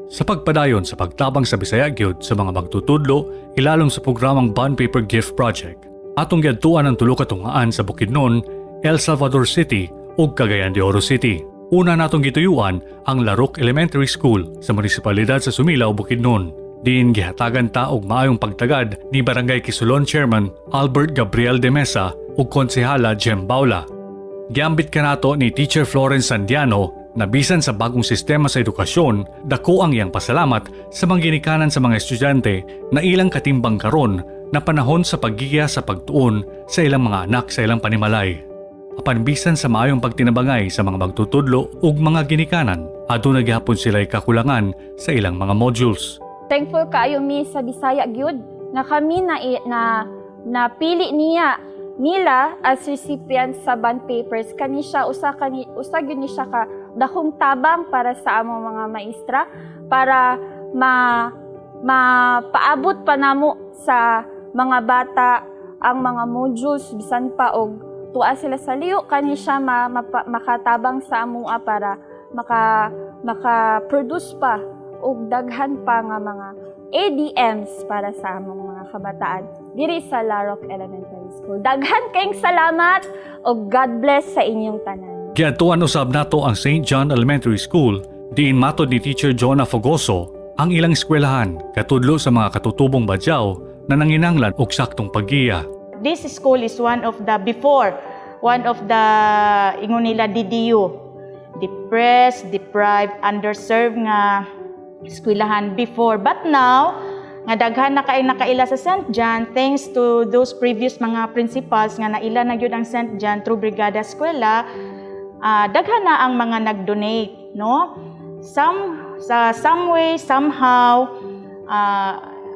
Sa pagpadayon sa pagtabang sa Bisaya gyud sa mga magtutudlo ilalom sa programang Bond Paper Gift Project. Atong giadtuan ang tulo ka tungaan sa Bukidnon, El Salvador City ug Cagayan de Oro City. Una natong gituyuan ang Larok Elementary School sa munisipalidad sa Sumilao, Bukidnon. Diin gihatagan ta og maayong pagtagad ni Barangay Kisulon Chairman Albert Gabriel de Mesa ug Konsehala Jem Baula. Giambit kanato ni Teacher Florence Sandiano na bisan sa bagong sistema sa edukasyon, dako ang iyang pasalamat sa mga ginikanan sa mga estudyante na ilang katimbang karon na panahon sa paggiya sa pagtuon sa ilang mga anak sa ilang panimalay. Apan bisan sa maayong pagtinabangay sa mga magtutudlo ug mga ginikanan, aduna gyapon sila'y kakulangan sa ilang mga modules. Thankful kaayo mi sa Bisaya gyud nga kami na pili nila as recipient sa bond papers. Kani siya usa gyud ni siya ka dakong tabang para sa among mga maestra para mapaabot pa namo sa mga bata ang mga modules bisan pa og tuwa sila sa liyo. Kani siya makatabang sa amoa para maka-produce pa ug daghan pa nga mga ADMs para sa among mga kabataan diri sa Larok Elementary School. Daghan kayong salamat ug God bless sa inyong tanan. Giadtuan usab nato ang St. John Elementary School diin matod ni Teacher Jonah Fogoso ang ilang eskwelahan katudlo sa mga katutubong badyaw na nanginanglan og saktong paggiya. This school is one of the ingon nila DDU, depressed, deprived, underserved nga eskwelahan before. But now, nga daghan na kay nakaila sa St. John thanks to those previous mga principals nga naila na gyud ang St. John through Brigada Eskwela, daghan na ang mga nag-donate, no? Some way, somehow,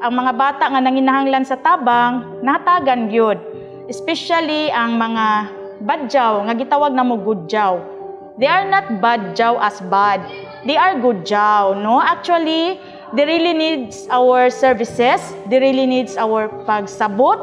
ang mga bata nga nanginahanglan sa tabang, natagan gyud. Especially ang mga badyaw, nga gitawag na mo gudyaw. They are not badyaw as bad. They are gudyaw, no? Actually, they really needs our services. They really needs our pagsabot,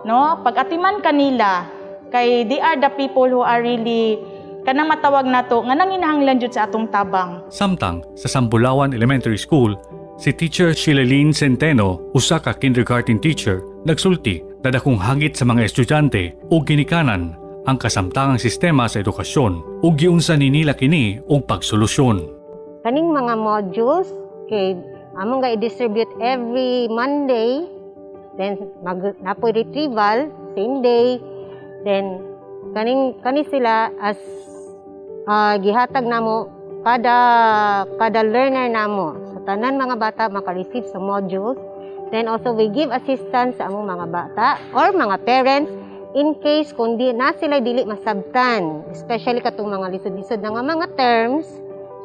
no? Pag-atiman kanila, kay they are the people who are really kanang matawag nato nga nanginahanglan jud sa atong tabang. Samtang sa Sambulawan Elementary School, si Teacher Shilelene Centeno, usa ka kindergarten teacher, nagsulti na dakong hagit sa mga estudyante o ginikanan ang kasamtangang sistema sa edukasyon ug giunsa nila kini og pagsolusyon. Kaning mga modules kay among ga i-distribute every Monday, then napoy retrieval same day, then kani sila as gihatag namo kada learner namo sa tanan mga bata maka-receive sa modules. Then also we give assistance sa among mga bata or mga parents in case kung na sila dili masabtan, especially katong mga lisod-lisod na nga mga terms.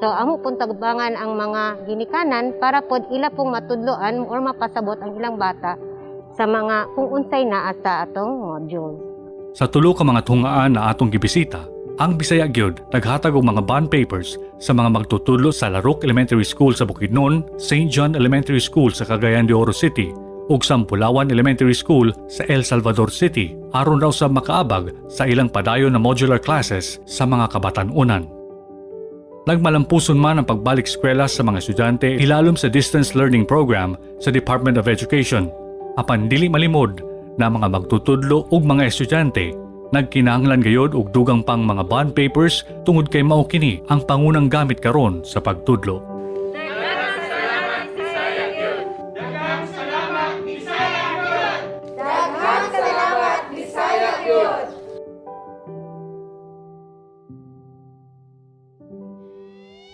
So amo pong tagubangan ang mga ginikanan para pod ila pong matudloan or mapasabot ang ilang bata sa mga kung unsay naa sa atong module. Sa tulo ka mga tungaan na atong gibisita, ang Bisaya gyud naghatag og mga bond papers sa mga magtutudlo sa Larok Elementary School sa Bukidnon, St. John Elementary School sa Cagayan de Oro City ug Sampulawan Elementary School sa El Salvador City aron raw sa makaabag sa ilang padayon na modular classes sa mga kabatan-unan. Nagmalampuson man ang pagbalik eskwela sa mga estudyante ilalom sa distance learning program sa Department of Education. Apan dili malimod na mga magtutudlo ug mga estudyante nagkinahanglan gayod og dugang pang mga bond papers tungod kay mao kini ang pangunang gamit karon sa pagtudlo.